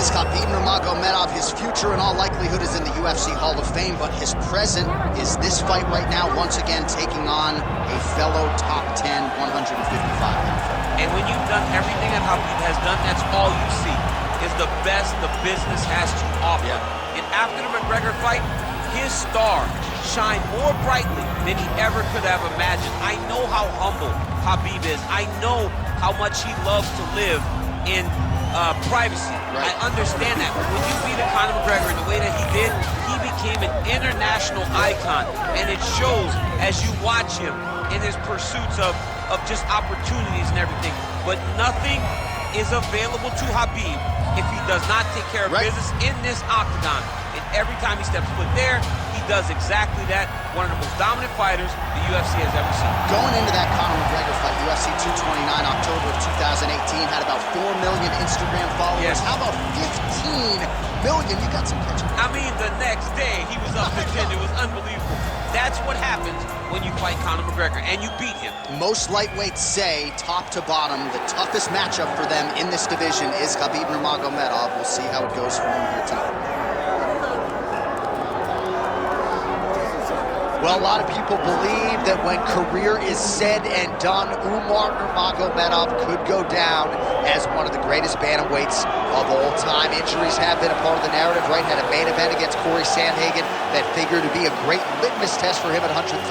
is Khabib Nurmagomedov. His future in all likelihood is in the UFC Hall of Fame, but his present is this fight right now, once again taking on a fellow top 10, 155. And when you've done everything that Khabib has done, that's all you see, is the best the business has to offer. Yeah. And after the McGregor fight, his star shined more brightly than he ever could have imagined. I know how humble Khabib is. I know how much he loves to live in privacy. Right. I understand that. But when you beat Conor McGregor in the way that he did, he became an international icon. And it shows as you watch him in his pursuits of just opportunities and everything. But nothing is available to Khabib if he does not take care of business in this octagon. And every time he steps foot there, he does exactly that. One of the most dominant fighters the UFC has ever seen. Going into that Conor McGregor fight, UFC 229, October of 2018, had about 4 million Instagram followers. Yes. How about 15 million? You got some catching. I mean, the next day, he was up to 10. It was unbelievable. That's what happens when you fight Conor McGregor, and you beat him. Most lightweights say, top to bottom, the toughest matchup for them in this division is Khabib Nurmagomedov. We'll see how it goes for him here tonight. Well, a lot of people believe that when career is said and done, Umar Nurmagomedov could go down as one of the greatest bantamweights of all time. Injuries have been a part of the narrative, right? Had a main event against Corey Sandhagen that figured to be a great litmus test for him at 135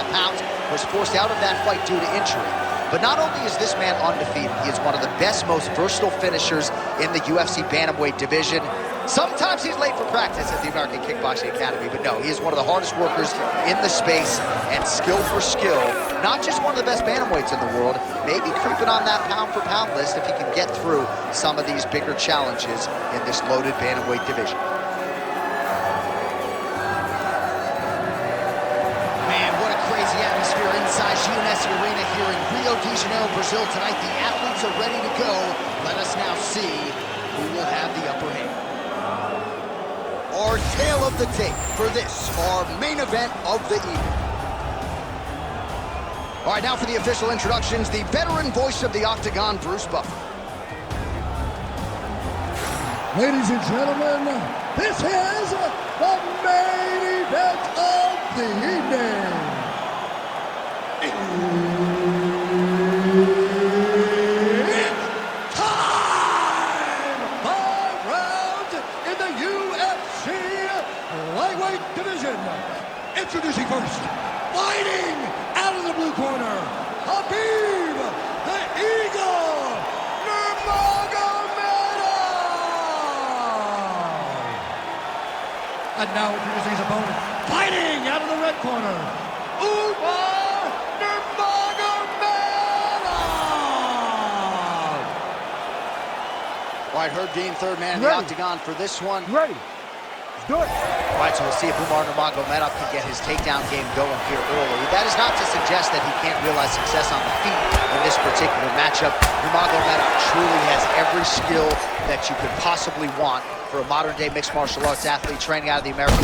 pounds. Was forced out of that fight due to injury. But not only is this man undefeated, he is one of the best, most versatile finishers in the UFC bantamweight division. Sometimes he's late for practice at the American Kickboxing Academy, but no, he is one of the hardest workers in the space, and skill for skill, not just one of the best bantamweights in the world, maybe creeping on that pound-for-pound list if he can get through some of these bigger challenges in this loaded bantamweight division. Man, what a crazy atmosphere inside UNS Arena here in Rio de Janeiro, Brazil tonight. The athletes are ready to go. Let us now see who will have the upper hand. Our tale of the tape for this, our main event of the evening. All right, now for the official introductions, the veteran voice of the Octagon, Bruce Buffer. Ladies and gentlemen, this is the main event of the evening. Introducing first, fighting out of the blue corner, Khabib, the Eagle, Nurmagomedov! And now introducing his opponent, fighting out of the red corner, Umar Nurmagomedov! All right, Herb Dean, third man in the octagon for this one. Ready. Do it. All right, so we'll see if Umar Nurmagomedov can get his takedown game going here early. That is not to suggest that he can't realize success on the feet in this particular matchup. Nurmagomedov truly has every skill that you could possibly want for a modern-day mixed martial arts athlete training out of the American.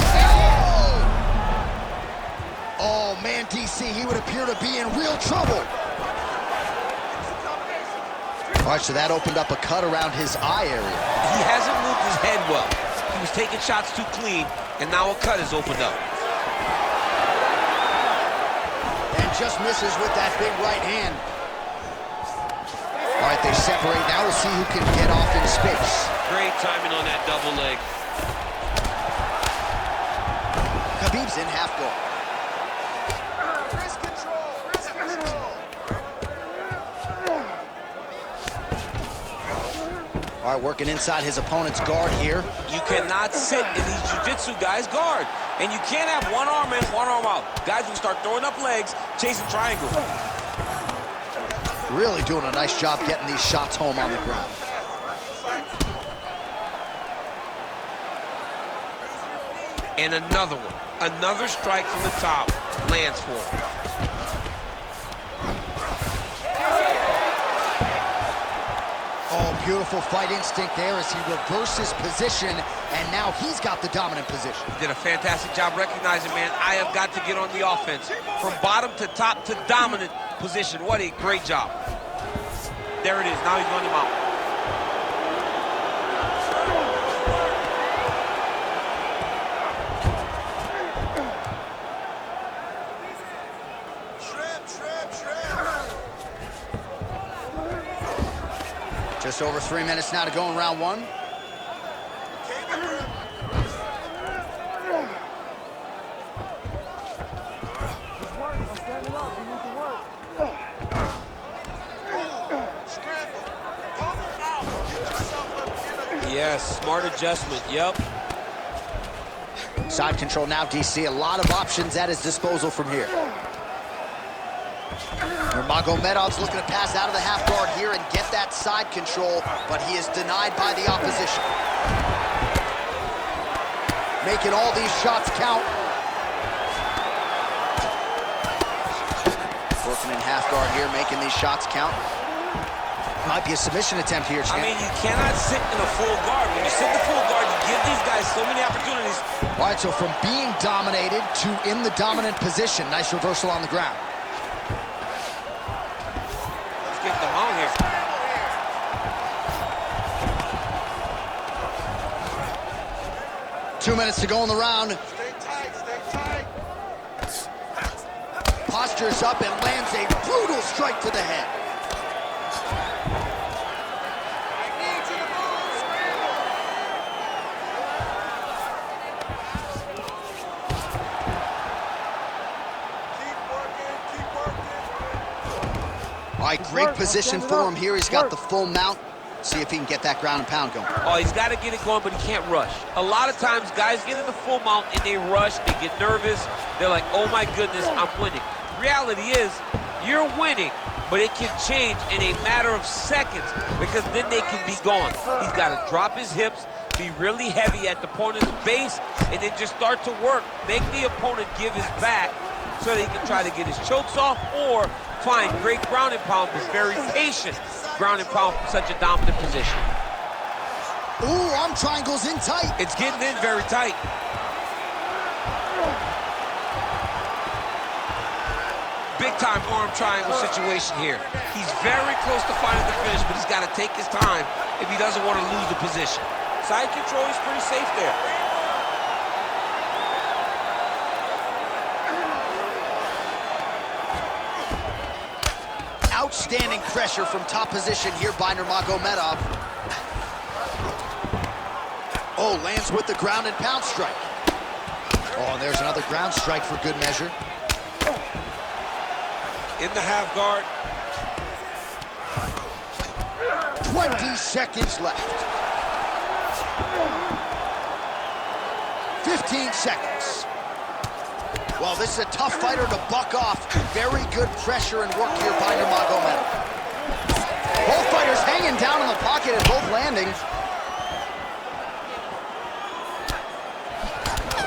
Oh, man, DC, he would appear to be in real trouble. All right, so that opened up a cut around his eye area. He hasn't moved his head well. He was taking shots too clean, and now a cut is opened up. And just misses with that big right hand. All right, they separate. Now we'll see who can get off in space. Great timing on that double leg. Khabib's in half guard. All right, working inside his opponent's guard here. You cannot sit in these jiu-jitsu guys' guard. And you can't have one arm in, one arm out. Guys will start throwing up legs, chasing triangles. Really doing a nice job getting these shots home on the ground. And another one. Another strike from the top lands for him. Oh, beautiful fight instinct there as he reverses position, and now he's got the dominant position. He did a fantastic job recognizing, man, I have got to get on the offense. From bottom to top to dominant position. What a great job. There it is. Now he's on the mount. Just over 3 minutes now to go in round one. Yes, smart adjustment, yep. Side control now, DC. A lot of options at his disposal from here. Nurmagomedov's looking to pass out of the half guard here and get that side control, but he is denied by the opposition. Making all these shots count. Working in half guard here, making these shots count. Might be a submission attempt here, champ. I mean, you cannot sit in a full guard. When you sit in the full guard, you give these guys so many opportunities. All right, so from being dominated to in the dominant position. Nice reversal on the ground. Let's get them on here. 2 minutes to go in the round. Stay tight, stay tight. Postures up and lands a brutal strike to the head. All right, great position for him here. He's got the full mount. See if he can get that ground and pound going. Oh, he's got to get it going, but he can't rush. A lot of times, guys get in the full mount and they rush, they get nervous. They're like, oh my goodness, I'm winning. Reality is, you're winning, but it can change in a matter of seconds because then they can be gone. He's got to drop his hips, be really heavy at the opponent's base, and then just start to work. Make the opponent give his back so that he can try to get his chokes off or find great ground and pound, but very patient ground and pound from such a dominant position. Ooh, arm triangles in tight. It's getting in very tight. Big time arm triangle situation here. He's very close to finding the finish, but he's got to take his time if he doesn't want to lose the position. Side control is pretty safe there. Outstanding pressure from top position here by Nurmagomedov. Oh, lands with the ground and pound strike. Oh, and there's another ground strike for good measure. In the half guard. 20 seconds left. 15 seconds. Well, this is a tough fighter to buck off. Very good pressure and work here by Nurmagomedov. Both fighters hanging down in the pocket and both landing.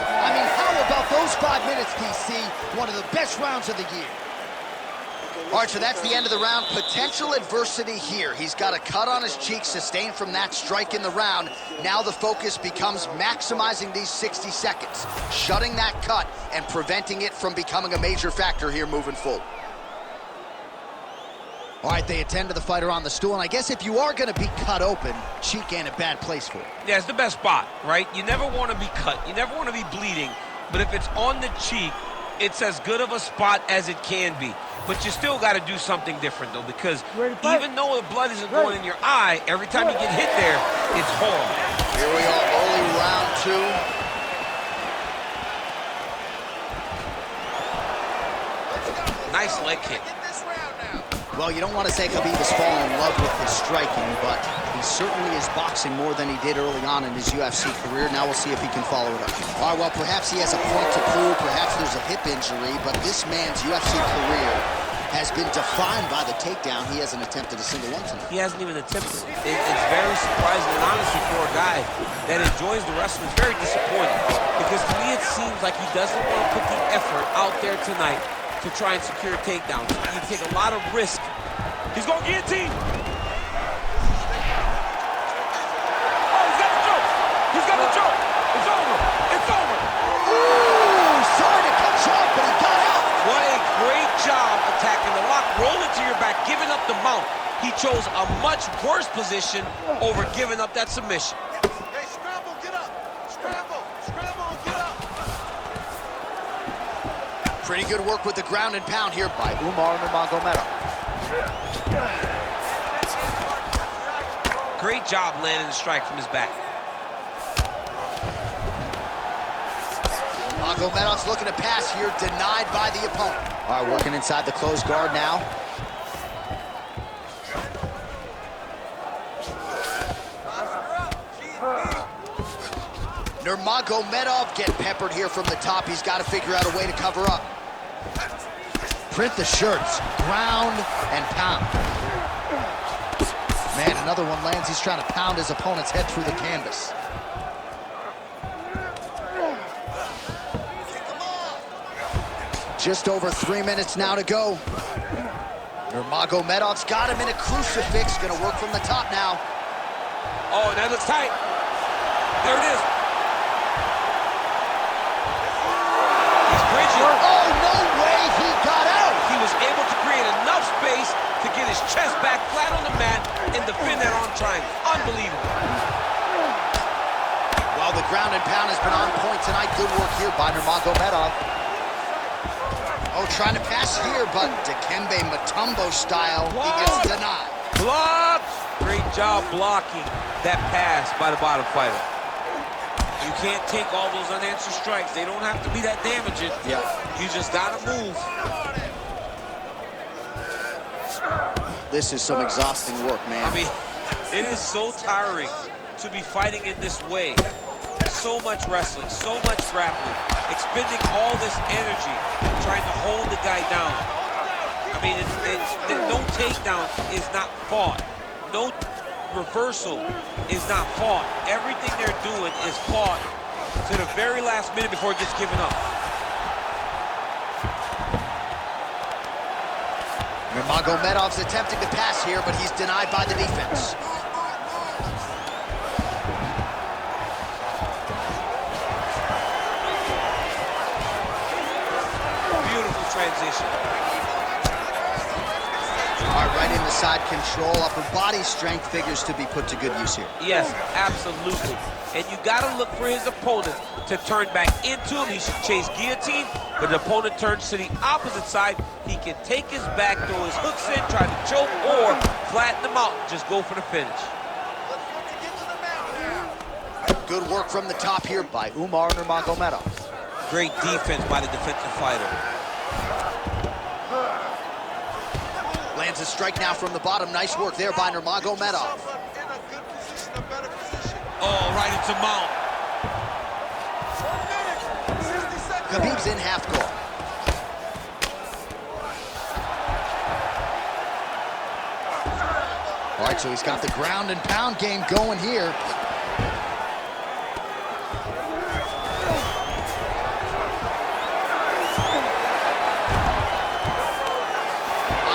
I mean, how about those 5 minutes, DC? One of the best rounds of the year. All right, so that's the end of the round. Potential adversity here. He's got a cut on his cheek sustained from that strike in the round. Now the focus becomes maximizing these 60 seconds, shutting that cut and preventing it from becoming a major factor here moving forward. All right, they attend to the fighter on the stool, and I guess if you are going to be cut open, cheek ain't a bad place for it. Yeah, it's the best spot, right? You never want to be cut. You never want to be bleeding. But if it's on the cheek, it's as good of a spot as it can be. But you still got to do something different, though, because even though the blood isn't going in your eye, every time you get hit there, it's horrible. Here we are, early round two. Nice leg kick. Well, you don't want to say Khabib has fallen in love with his striking, but he certainly is boxing more than he did early on in his UFC career. Now we'll see if he can follow it up. All right, well, perhaps he has a point to prove. Perhaps there's a hip injury, but this man's UFC career has been defined by the takedown. He hasn't attempted a single one tonight. He hasn't even attempted it. It's very surprising, and honestly, for a guy that enjoys the wrestling, it's very disappointing. Because to me, it seems like he doesn't want to put the effort out there tonight to try and secure takedowns. You take a lot of risk. He's going to guillotine. Oh, he's got the choke. He's got the choke. It's over. It's over. Ooh, sorry to cut you off, but he got out. What a great job attacking the lock. Roll it to your back, giving up the mount. He chose a much worse position over giving up that submission. Hey, scramble, get up. Scramble, scramble, get up. Pretty good work with the ground and pound here by Umar Nurmagomedov. Great job landing the strike from his back. Nurmagomedov's looking to pass here, denied by the opponent. All right, working inside the closed guard now. Nurmagomedov getting peppered here from the top. He's got to figure out a way to cover up. Print the shirts, ground and pound. Man, another one lands. He's trying to pound his opponent's head through the canvas. Just over 3 minutes now to go. Nurmagomedov's got him in a crucifix. Gonna work from the top now. Oh, that looks tight. There it is. He's bridging. Oh, no way, he got out. He was able to create enough space to get his chest back flat on the mat and defend that arm triangle. Unbelievable. Well, the ground and pound has been on point tonight. Good work here by Nurmagomedov. Oh, trying to pass here, but Dikembe Mutombo style, he gets denied. Blocked! Great job blocking that pass by the bottom fighter. You can't take all those unanswered strikes. They don't have to be that damaging. Yeah. You just gotta move. This is some exhausting work, man. I mean, it is so tiring to be fighting in this way. So much wrestling, so much grappling, expending all this energy trying to hold the guy down. I mean, no takedown is not fought. No reversal is not fought. Everything they're doing is fought to the very last minute before it gets given up. Nurmagomedov's attempting to pass here, but he's denied by the defense. Transition. All right, right in the side control. Upper body strength figures to be put to good use here. Yes, absolutely. And you got to look for his opponent to turn back into him. He should chase guillotine, but the opponent turns to the opposite side. He can take his back, throw his hooks in, try to choke, or flatten him out. Just go for the finish. Good work from the top here by Umar Nurmagomedov. Great defense by the defensive fighter. Lands a strike now from the bottom. Nice work there by Nurmagomedov. Oh, right into mount. Khabib's in half guard. All right, so he's got the ground and pound game going here.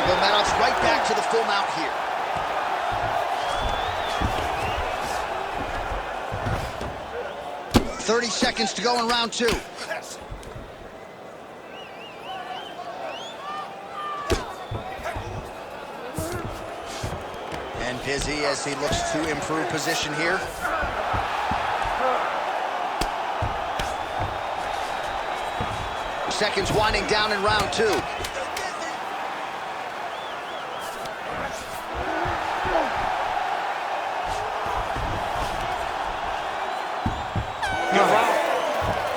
Nurmagomedov's right back to the full mount here. Yes. 30 seconds to go in round two. And busy as he looks to improve position here. Seconds winding down in round two.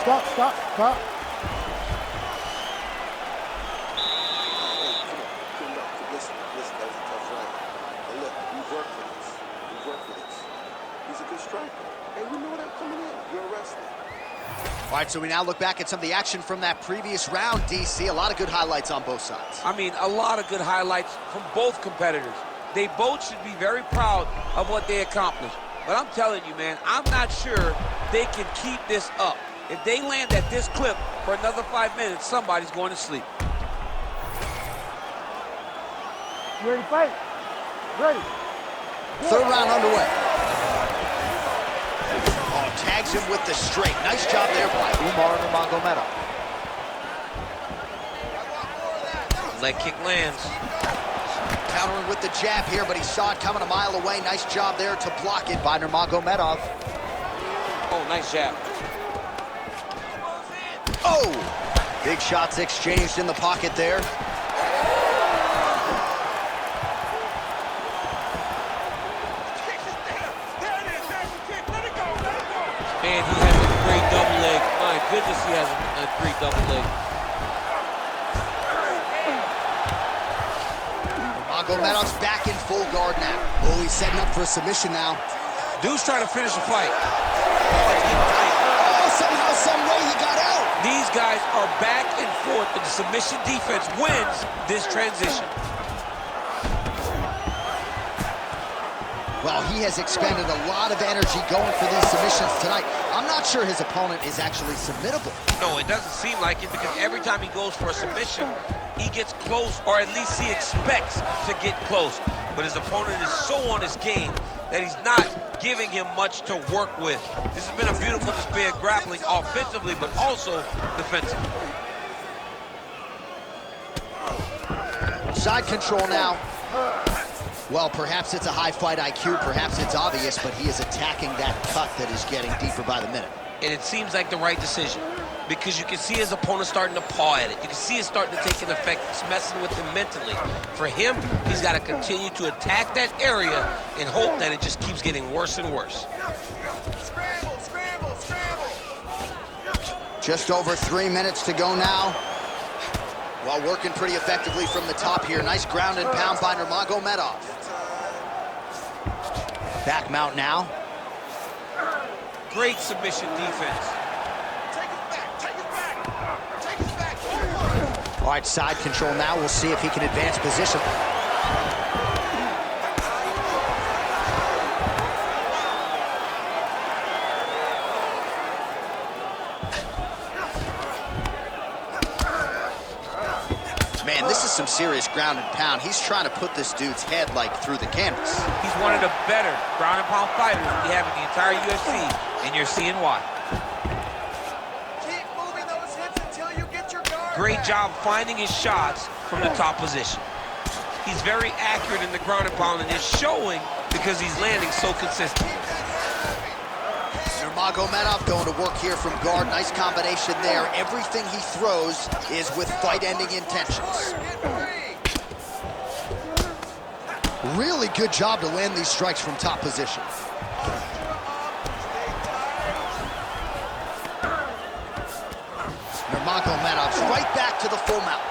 Stop. Listen, that was a tough fight. And look, we've worked for this. He's a good striker. And you know that coming in. You're a wrestler. All right, so we now look back at some of the action from that previous round, DC. A lot of good highlights on both sides. I mean, a lot of good highlights from both competitors. They both should be very proud of what they accomplished. But I'm telling you, man, I'm not sure they can keep this up. If they land at this clip for another 5 minutes, somebody's going to sleep. You ready to fight? Ready. Third round underway. Oh, tags him with the straight. Nice job there by Umar Nurmagomedov. Leg kick lands. Countering with the jab here, but he saw it coming a mile away. Nice job there to block it by Nurmagomedov. Oh, nice jab. Oh! Big shots exchanged in the pocket there. just he has a great double leg. Nurmagomedov's back in full guard now. Oh, he's setting up for a submission now. Dude's trying to finish the fight. Oh, somehow, some way he got out. These guys are back and forth, and the submission defense wins this transition. Well, he has expended a lot of energy going for these submissions tonight. I'm not sure his opponent is actually submittable. No, it doesn't seem like it, because every time he goes for a submission, he gets close, or at least he expects to get close. But his opponent is so on his game that he's not giving him much to work with. This has been a beautiful display of grappling offensively, but also defensively. Side control now. Well, perhaps it's a high fight IQ, perhaps it's obvious, but he is attacking that cut that is getting deeper by the minute. And it seems like the right decision, because you can see his opponent starting to paw at it. You can see it starting to take an effect. It's messing with him mentally. For him, he's got to continue to attack that area and hope that it just keeps getting worse and worse. Scramble, scramble, scramble. Just over 3 minutes to go now. Well, working pretty effectively from the top here. Nice ground and pound by Nurmagomedov. Back mount now. Great submission defense. Take it back, take it back. Take it back. All right, side control now. We'll see if he can advance position. Man, this is some serious ground and pound. He's trying to put this dude's head, like, through the canvas. He's one of the better ground and pound fighters we have in the entire UFC, and you're seeing why. Keep moving those hips until you get your guard Great back. job finding his shots from the top position. He's very accurate in the ground and pound, and it's showing because he's landing so consistently. Nurmagomedov going to work here from guard. Nice combination there. Everything he throws is with fight-ending intentions. Really good job to land these strikes from top position. Nurmagomedov's right back to the full mount.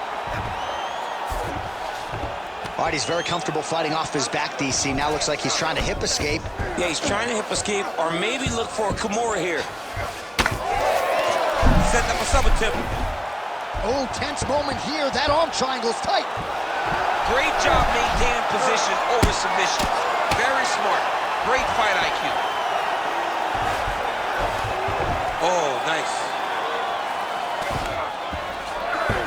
All right, he's very comfortable fighting off his back, DC. Now looks like he's trying to hip escape. Yeah, he's trying to hip escape, or maybe look for a Kimura here. Set up a sub tip. Oh, tense moment here. That arm triangle's tight. Great job maintaining position over submission. Very smart. Great fight IQ. Oh, nice.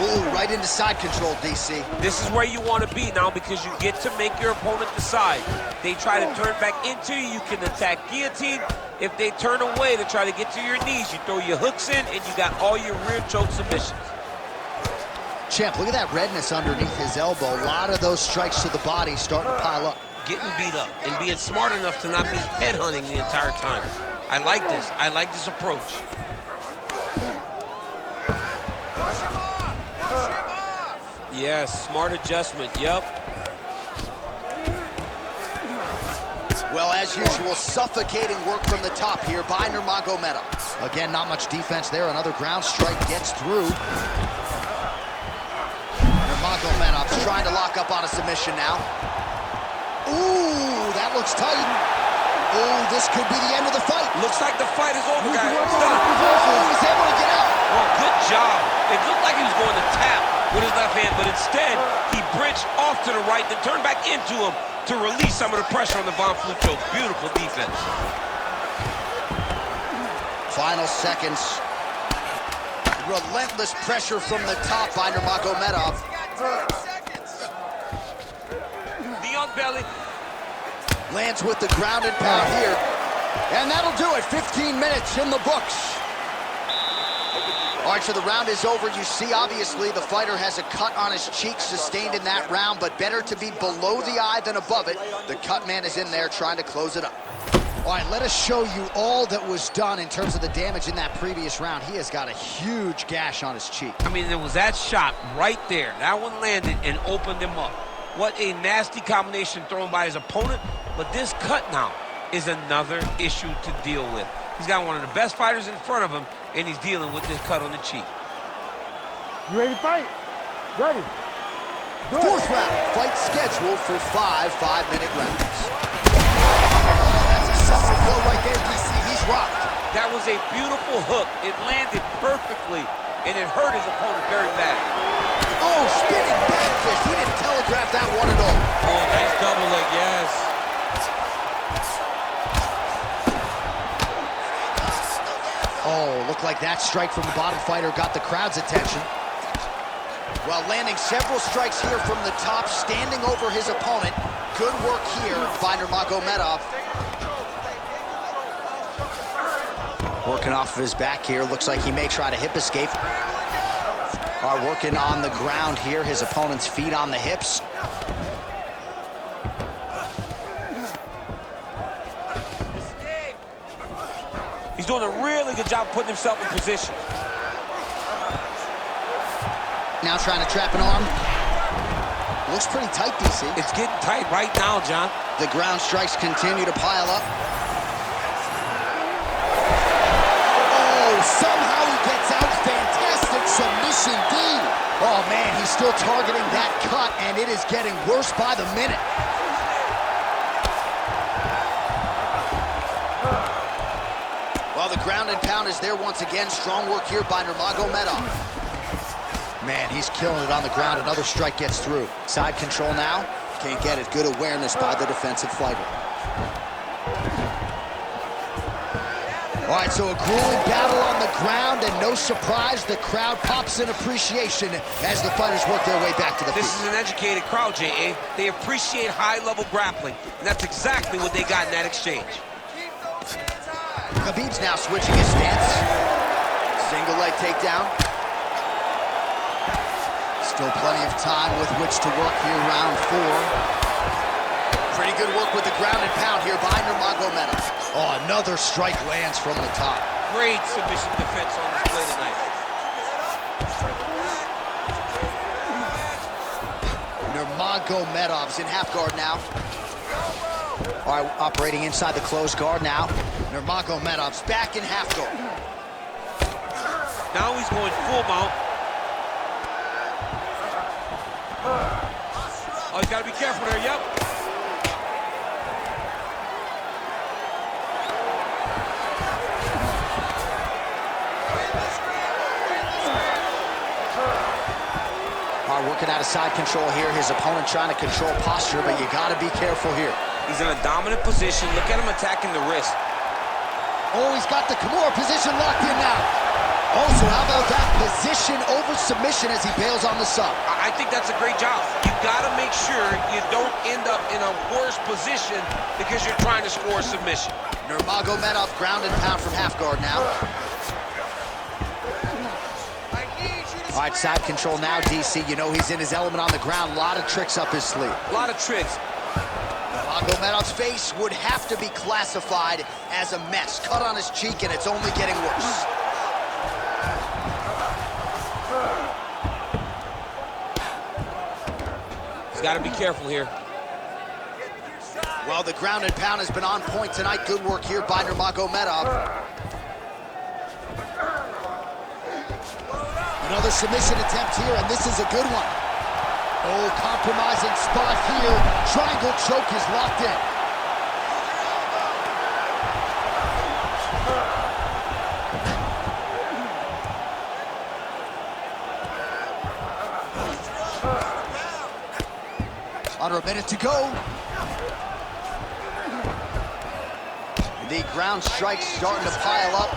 Ooh, right into side control, DC. This is where you want to be now, because you get to make your opponent decide. They try to turn back into you, you can attack guillotine. If they turn away to try to get to your knees, you throw your hooks in, and you got all your rear choke submissions. Champ, look at that redness underneath his elbow. A lot of those strikes to the body starting to pile up. Getting beat up and being smart enough to not be headhunting the entire time. I like this. I like this approach. Yes, smart adjustment, yep. Well, as usual, suffocating work from the top here by Nurmagomedov. Again, not much defense there. Another ground strike gets through. Nurmagomedov's trying to lock up on a submission now. Ooh, that looks tight. Ooh, this could be the end of the fight. Looks like the fight is over, guys. Oh, he's able to get out. Well, good job. It looked like he was going to tap with his left hand, but instead, he bridged off to the right, then turned back into him to release some of the pressure on the Von Flue choke. Beautiful defense. Final seconds. Relentless pressure from the top by Nurmagomedov. The young belly. Lands with the ground and pound here. And that'll do it. 15 minutes in the books. All right, so the round is over. You see, obviously, the fighter has a cut on his cheek sustained in that round, but better to be below the eye than above it. The cut man is in there trying to close it up. All right, let us show you all that was done in terms of the damage in that previous round. He has got a huge gash on his cheek. I mean, there was that shot right there. That one landed and opened him up. What a nasty combination thrown by his opponent, but this cut now is another issue to deal with. He's got one of the best fighters in front of him, and he's dealing with this cut on the cheek. You ready to fight? Ready. Fourth round, fight scheduled for 5 5-minute rounds. That's a solid blow right there, DC. He's rocked. That was a beautiful hook. It landed perfectly, and it hurt his opponent very bad. Oh, spinning back fist. He didn't telegraph that one at all. Oh, nice double leg, yes. Oh, looked like that strike from the bottom fighter got the crowd's attention. While landing several strikes here from the top, standing over his opponent. Good work here by Nurmagomedov. Working off of his back here. Looks like he may try to hip escape. Are working on the ground here. His opponent's feet on the hips. He's doing a really good job putting himself in position. Now trying to trap an arm. Looks pretty tight, DC. It's getting tight right now, John. The ground strikes continue to pile up. Oh, somehow he gets out. Fantastic submission, D. Oh, man, he's still targeting that cut, and it is getting worse by the minute. Well, the ground and pound is there once again. Strong work here by Nurmagomedov. Man, he's killing it on the ground. Another strike gets through. Side control now. Can't get it. Good awareness by the defensive fighter. All right, so a grueling battle on the ground, and no surprise, the crowd pops in appreciation as the fighters work their way back to the feet. This is an educated crowd, J.A. They appreciate high-level grappling, and that's exactly what they got in that exchange. Khabib's now switching his stance. Single leg takedown. Still plenty of time with which to work here, round 4. Pretty good work with the ground and pound here by Nurmagomedov. Oh, another strike lands from the top. Great submission defense on display tonight. Nurmagomedov's in half guard now. All right, operating inside the closed guard now. Nurmagomedov's back in half guard. Now he's going full mount. Oh, he's got to be careful there, yep. Working out of side control here. His opponent trying to control posture, but you got to be careful here. He's in a dominant position. Look at him attacking the wrist. Oh, he's got the Kimura position locked in now. Also, how about that position over submission as he bails on the sub? I think that's a great job. You got to make sure you don't end up in a worse position because you're trying to score a submission. Nurmagomedov ground and pound from half guard now. All right, side control now, DC. You know he's in his element on the ground. A lot of tricks up his sleeve. A lot of tricks. Nurmagomedov's face would have to be classified as a mess. Cut on his cheek, and it's only getting worse. He's got to be careful here. Well, the ground and pound has been on point tonight. Good work here by Nurmagomedov. Another submission attempt here, and this is a good one. Oh, compromising spot here. Triangle choke is locked in. Under a minute to go. The ground strikes starting to pile up.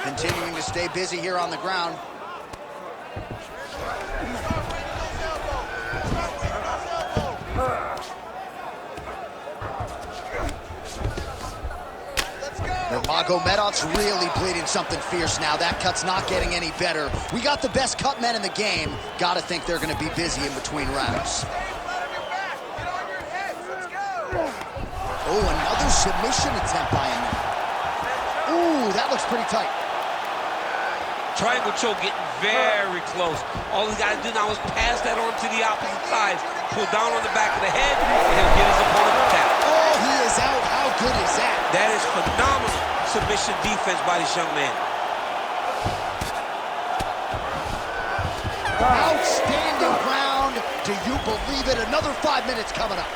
Continuing to stay busy here on the ground. Nurmagomedov's really bleeding something fierce now. That cut's not getting any better. We got the best cut men in the game. Gotta think they're gonna be busy in between rounds. Oh, another submission attempt by him. Ooh, that looks pretty tight. Triangle choke getting very close. All he's got to do now is pass that on to the opposite side. Pull down on the back of the head, and he'll get his opponent to tap. Oh, he is is out. How good is that? That is phenomenal submission defense by this young man. Outstanding ground. Do you believe it? Another 5 minutes coming up.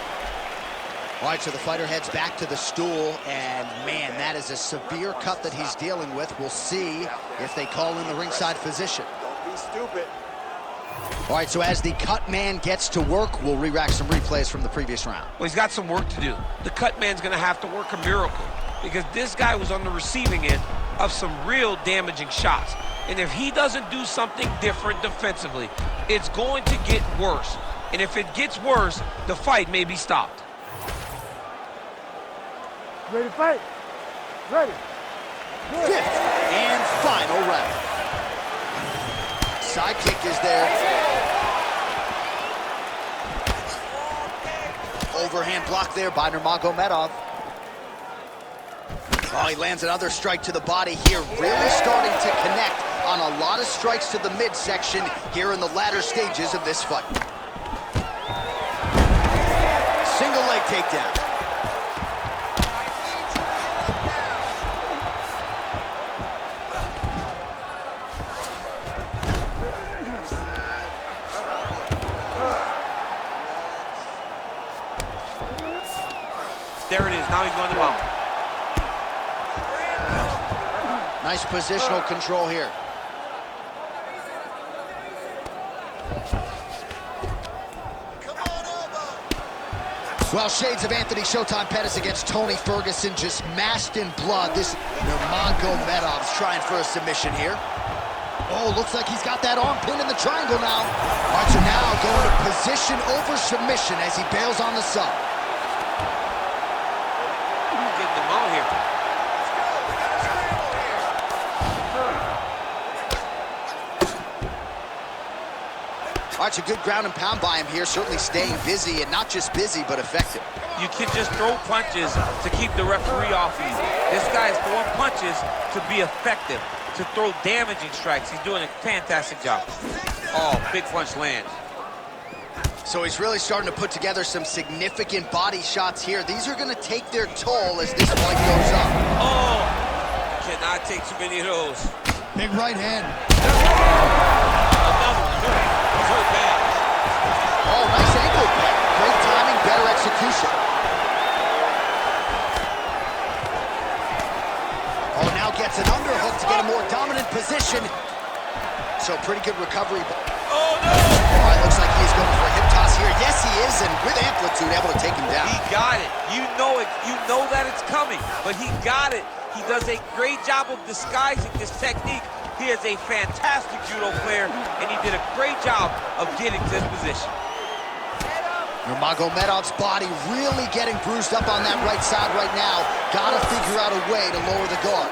All right, so the fighter heads back to the stool, and man, that is a severe cut that he's dealing with. We'll see if they call in the ringside physician. Don't be stupid. All right, so as the cut man gets to work, we'll re-rack some replays from the previous round. Well, he's got some work to do. The cut man's gonna have to work a miracle because this guy was on the receiving end of some real damaging shots. And if he doesn't do something different defensively, it's going to get worse. And if it gets worse, the fight may be stopped. Ready to fight? Ready. Good. Fifth and final round. Side kick is there. Overhand block there by Nurmagomedov. Oh, he lands another strike to the body here. Really starting to connect on a lot of strikes to the midsection here in the latter stages of this fight. Single leg takedown. There it is. Now he's going to mount. Nice positional control here. Well, shades of Anthony Showtime Pettis against Tony Ferguson, just masked in blood. This Nurmagomedov's trying for a submission here. Oh, looks like he's got that arm pinned in the triangle now. All right, so now going to position over submission as he bails on the sub. Getting them out here. All right, so good ground and pound by him here, certainly staying busy, and not just busy, but effective. You can just throw punches to keep the referee off you. This guy is throwing punches to be effective, to throw damaging strikes. He's doing a fantastic job. Oh, big punch lands. So he's really starting to put together some significant body shots here. These are going to take their toll as this fight goes up. Oh, cannot take too many of those. Big right hand. Another one. Hurt bad. Oh, nice ankle. Great timing, better execution. Oh, now gets an underhook to get a more dominant position. So pretty good recovery. Oh, no! All right, looks like he's going for a hip toss here. Yes, he is, and with amplitude, able to take him down. He got it. You know it. You know that it's coming, but he got it. He does a great job of disguising this technique. He is a fantastic judo player, and he did a great job of getting to this position. Nurmagomedov's body really getting bruised up on that right side right now. Gotta figure out a way to lower the guard.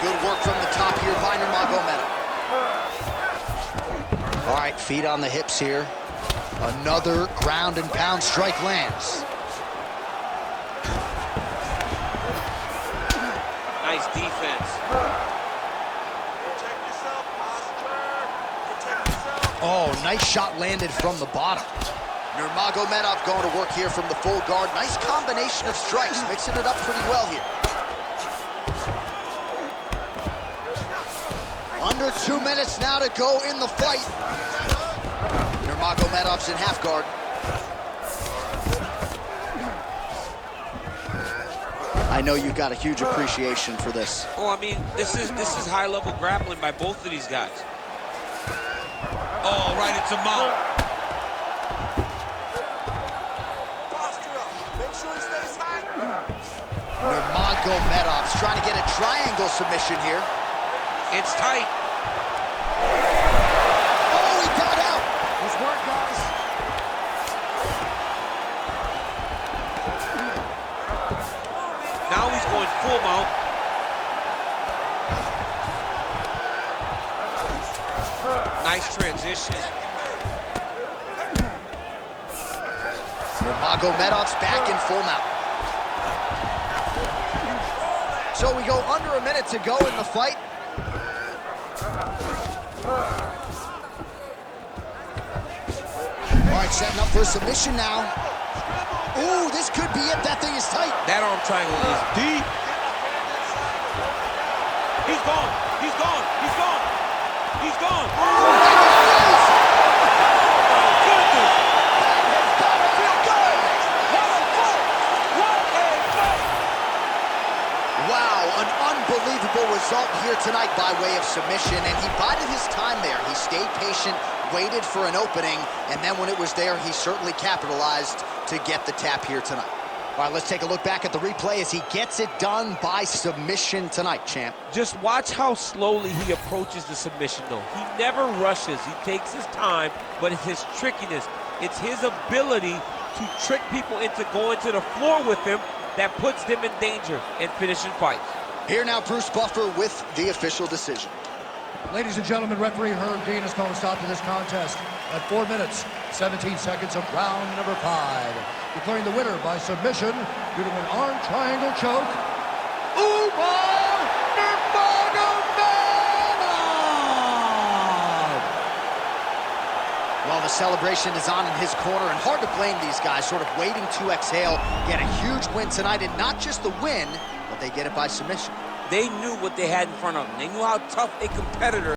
Good work from the top here by Nurmagomedov. All right, feet on the hips here. Another ground and pound strike lands. Nice defense. Protect yourself, posture. Protect yourself. Oh, nice shot landed from the bottom. Nurmagomedov going to work here from the full guard. Nice combination of strikes, mixing it up pretty well here. Under 2 minutes now to go in the fight. Nurmagomedov's in half guard. I know you've got a huge appreciation for this. Oh, I mean, this is high-level grappling by both of these guys. Oh, right into mount. Posture up. Make sure he stays high. Nurmagomedov's trying to get a triangle submission here. It's tight. Oh, he got out. Nice work, guys. Now he's going full mount. Nice transition. Nurmagomedov's back in full mount. So we go under a minute to go in the fight. All right, setting up for a submission now. Ooh, this could be it. That thing is tight. That arm triangle is deep. He's gone. He's gone. He's gone. He's gone. Oh, my goodness. That has got to feel good. What a fight. What a fight. Wow, an unbelievable result here tonight by way of submission, and he bided his time there. He stayed patient, waited for an opening, and then when it was there, he certainly capitalized to get the tap here tonight. All right, let's take a look back at the replay as he gets it done by submission tonight, champ. Just watch how slowly he approaches the submission, though. He never rushes. He takes his time, but it's his trickiness. It's his ability to trick people into going to the floor with him that puts them in danger and finishing fights. Here now, Bruce Buffer with the official decision. Ladies and gentlemen, referee Herb Dean has called a stop to this contest at 4 minutes, 17 seconds of round number 5. Declaring the winner by submission due to an arm triangle choke, Umar Nurmagomedov! Well, the celebration is on in his corner, and hard to blame these guys, sort of waiting to exhale, get a huge win tonight, and not just the win, but they get it by submission. They knew what they had in front of them. They knew how tough a competitor